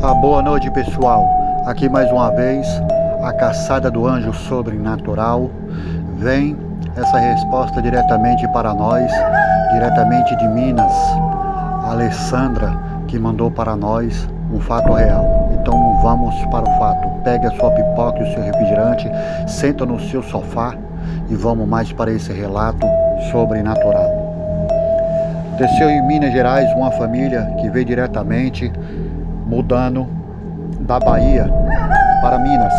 Opa, boa noite pessoal, aqui mais uma vez a caçada do anjo sobrenatural. Vem essa resposta diretamente para nós, diretamente de Minas, a Alessandra, que mandou para nós um fato real. Então vamos para o fato. Pegue a sua pipoca e o seu refrigerante, senta no seu sofá e vamos mais para esse relato sobrenatural. Aconteceu em Minas Gerais uma família que veio diretamente mudando da Bahia para Minas.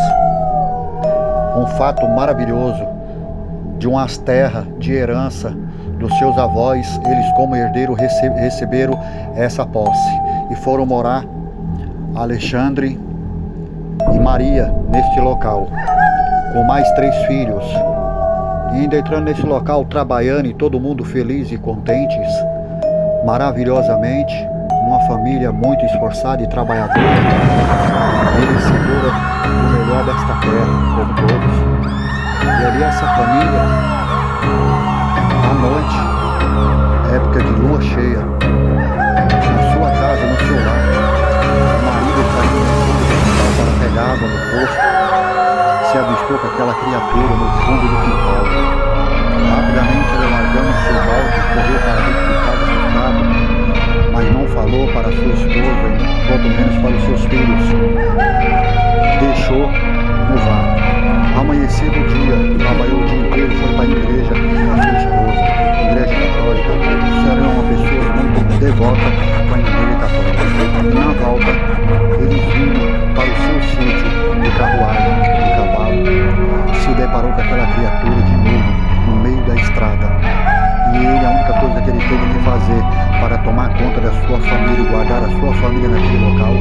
Um fato maravilhoso de umas terras de herança dos seus avós. Eles, como herdeiro, receberam essa posse e foram morar Alexandre e Maria neste local, com mais 3 filhos. E ainda entrando nesse local, trabalhando e todo mundo feliz e contentes, maravilhosamente, uma família muito esforçada e trabalhadora, merecedora do melhor desta terra, como todos. E ali essa família, à noite, época de lua cheia, na sua casa, no seu lar, o marido saiu para pegar água no poço, se avistou com aquela criatura no fundo do quintal. Rapidamente ele largando seu balde, correu para dentro de casa assustado, mas não falou para sua esposa, quanto menos para os seus filhos. Deixou no vácuo. Amanhecido o dia, trabalhou o dia inteiro, foi para a igreja com a sua esposa, igreja católica. Era uma pessoa muito devota com a igreja católica. E na volta, eles vindo para o seu sítio de carruagem, de cavalo, se deparou com aquela criatura de novo no meio da estrada. E ele, a única coisa que ele teve que fazer para tomar conta da sua família e guardar a sua família naquele local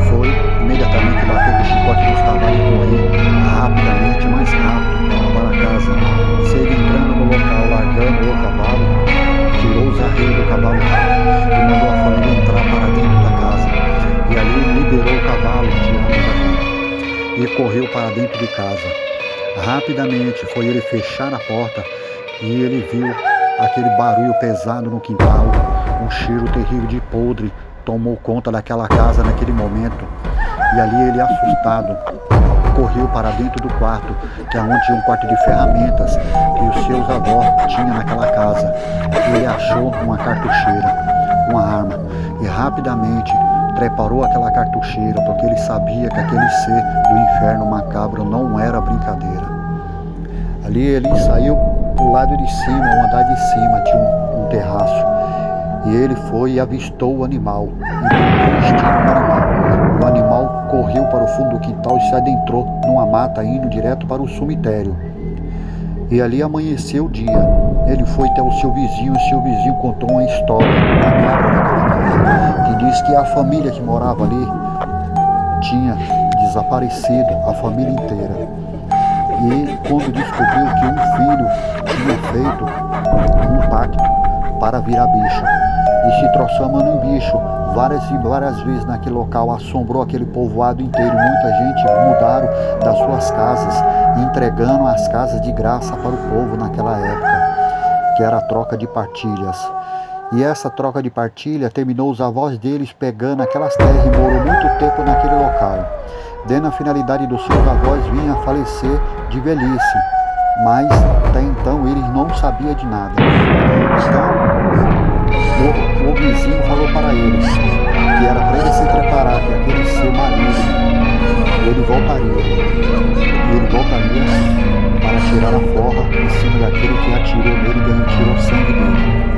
foi imediatamente bater com o chicote nos cavalos e correr rapidamente, mais rápido, para casa. Se ele entrando no local, largando o cavalo, tirou os arreios do cavalo e mandou a família entrar para dentro da casa. E ali liberou o cavalo, tirando os arreios, e correu para dentro de casa. Rapidamente foi ele fechar a porta e ele viu aquele barulho pesado no quintal. Um cheiro terrível de podre tomou conta daquela casa naquele momento. E ali ele, assustado, correu para dentro do quarto, que é onde tinha um quarto de ferramentas que os seus avós tinham naquela casa. Ele achou uma cartucheira, uma arma, e rapidamente preparou aquela cartucheira, porque ele sabia que aquele ser do inferno macabro não era brincadeira. Ali ele saiu pro lado de cima, o andar de cima, tinha um terraço, e ele foi e avistou o animal, e instinto animal. O animal correu para o fundo do quintal e se adentrou numa mata, indo direto para o cemitério. E ali amanheceu o dia. Ele foi até o seu vizinho, e seu vizinho contou uma história macabra daquela casa, que diz que a família que morava ali tinha desaparecido, a família inteira. E quando descobriu que um filho tinha feito um pacto para virar bicho e se transformando em bicho várias e várias vezes naquele local, assombrou aquele povoado inteiro. Muita gente mudaram das suas casas, entregando as casas de graça para o povo naquela época, que era a troca de partilhas. E essa troca de partilha terminou os avós deles pegando aquelas terras e morou muito tempo naquele local. Dando a finalidade dos seus avós vinham a falecer de velhice, mas até então eles não sabiam de nada. Então o vizinho falou para eles que era para eles se preparar, que aquele ser maligno, ele voltaria. E ele voltaria para tirar a forra em cima daquele que atirou nele e tirou sangue dele.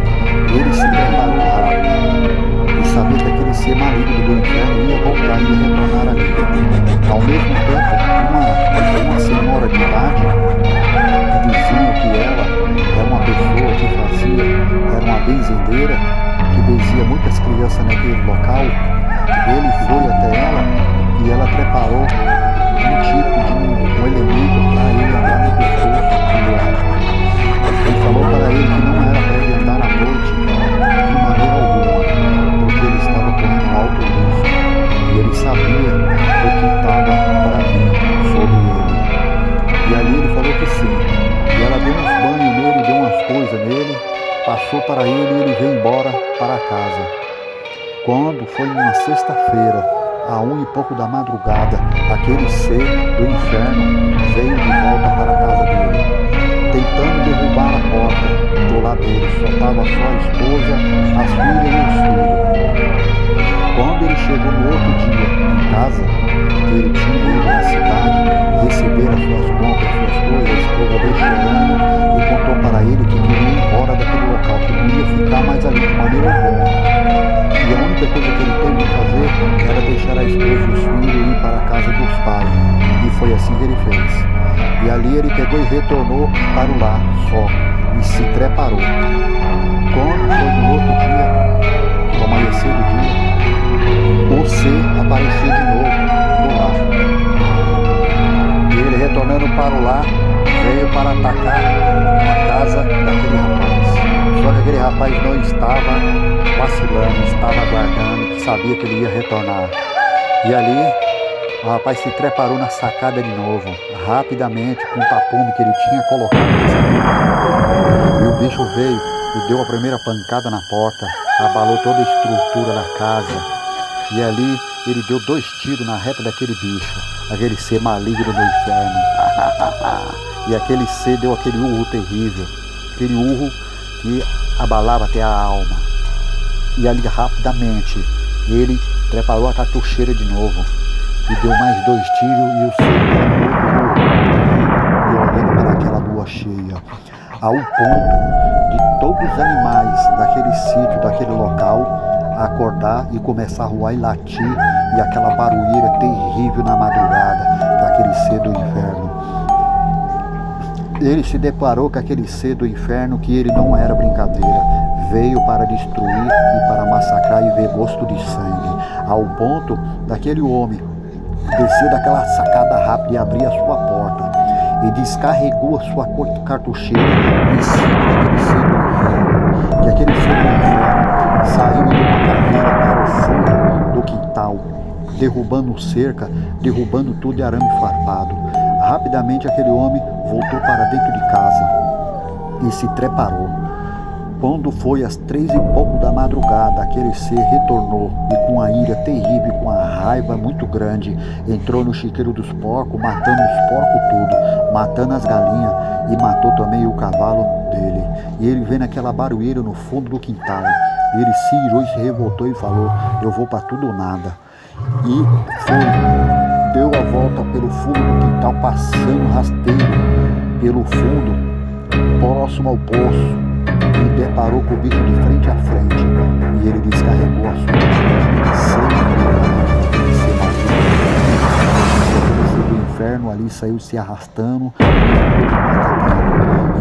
Ele se preparou rápido e sabia que aquele ser maligno do inferno ia voltar e ia retornar ali. Ao mesmo tempo, uma senhora de idade que dizia que ela era uma pessoa que fazia, era uma benzedeira, que benzia muitas crianças naquele local. Ele foi até ela e ela preparou um tipo de um elemento para ele andar no pescoço do lado. Ele falou para ele que não era para ele andar à noite de maneira alguma, porque ele estava correndo alto risco e ele sabia o que estava para vir sobre ele. E ali ele falou que sim. E ela deu uns banhos nele, deu umas coisas nele, passou para ele e ele veio embora para casa. Quando foi uma sexta-feira, a 1 e pouco da madrugada, aquele ser do inferno veio de volta para a casa dele, tentando derrubar a porta do lado dele. Só estava só a esposa, as filhas e os filhos. Quando ele chegou no outro dia em casa, ele tinha ido na cidade receber as suas compras, as suas coisas, a esposa veio chorando e contou para ele que queria ir embora daquele local, que não ia ficar mais ali de maneira alguma. E a única coisa que ele teve que fazer era deixar a esposa e os filhos ir para a casa dos pais. E foi assim que ele fez. E ali ele pegou e retornou para o lar só, e se preparou. Quando foi no outro dia, ao amanhecer do dia, o ser apareceu de novo no lar. E ele, retornando para o lar, veio para atacar a casa daquele rapaz. Só que aquele rapaz não estava vacilando, estava aguardando, que sabia que ele ia retornar. E ali o rapaz se preparou na sacada de novo, rapidamente, com o tapume que ele tinha colocado na sacada. E o bicho veio e deu a primeira pancada na porta, abalou toda a estrutura da casa. E ali ele deu 2 tiros na reta daquele bicho, aquele ser maligno do inferno. E aquele ser deu aquele urro terrível, aquele urro que abalava até a alma. E ali rapidamente ele preparou a cartucheira de novo e deu mais 2 tiros, e o ser deu outro urro, e olhando para aquela lua cheia, ao ponto de todos os animais daquele sítio, daquele local, acordar e começar a ruar e latir, e aquela barulheira terrível na madrugada, daquele ser do inferno. Ele se deparou com aquele ser do inferno, que ele não era brincadeira, veio para destruir e para massacrar e ver gosto de sangue, ao ponto daquele homem descer daquela sacada rápida e abrir a sua porta, e descarregou a sua cartucheira em cima daquele ser do inferno, que aquele ser do inferno saiu de uma carreira para o fundo do quintal, derrubando cerca, derrubando tudo de arame farpado. Rapidamente aquele homem voltou para dentro de casa e se preparou. Quando foi às 3 e pouco da madrugada, aquele ser retornou e, com a ira terrível, com a raiva muito grande, entrou no chiqueiro dos porcos, matando os porcos tudo, matando as galinhas, e matou também o cavalo dele. E ele vendo aquela barulheira no fundo do quintal, ele se irou e se revoltou e falou: eu vou para tudo ou nada. E foi, deu a volta pelo fundo do quintal, passando rasteiro pelo fundo, próximo ao poço, e deparou com o bicho de frente a frente, e ele descarregou a sua do inferno ali, saiu se arrastando,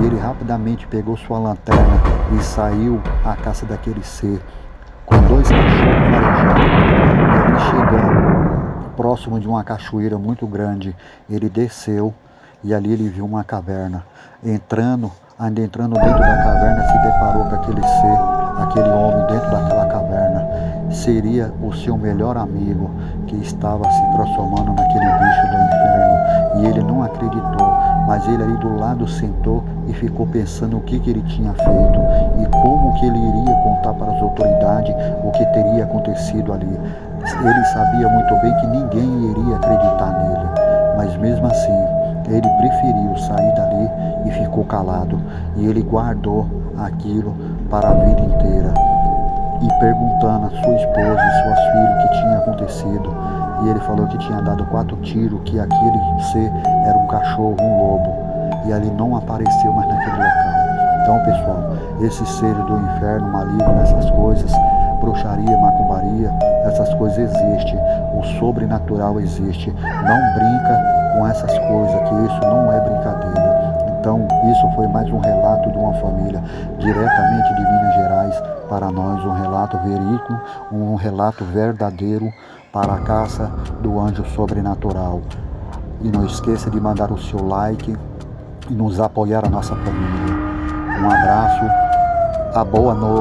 e ele rapidamente pegou sua lanterna e saiu à caça daquele ser, com 2 cachorros farejando. E ali, chegando próximo de uma cachoeira muito grande, ele desceu, e ali ele viu uma caverna. Entrando dentro da caverna, se deparou com aquele ser, aquele homem dentro daquela caverna. Seria o seu melhor amigo, que estava se transformando naquele bicho do inferno. E ele não acreditou, mas ele ali do lado sentou e ficou pensando o que ele tinha feito e como que ele iria contar para as autoridades o que teria acontecido ali. Ele sabia muito bem que ninguém iria acreditar nele, mas mesmo assim ele preferiu sair dali e ficou calado. E ele guardou aquilo para a vida inteira, e perguntando a sua esposa e suas filhas o que tinha acontecido. E ele falou que tinha dado 4 tiros, que aquele ser era um cachorro, um lobo, e ali não apareceu mais naquele local. Então, pessoal, esse ser do inferno maligno, essas coisas, bruxaria, macumbaria, essas coisas existem, o sobrenatural existe. Não brinca com essas coisas, que isso não é brincadeira. Então, isso foi mais um relato de uma família diretamente de Minas Gerais para nós, um relato verídico, um relato verdadeiro para a caça do anjo sobrenatural. E não esqueça de mandar o seu like e nos apoiar a nossa família. Um abraço, a boa noite.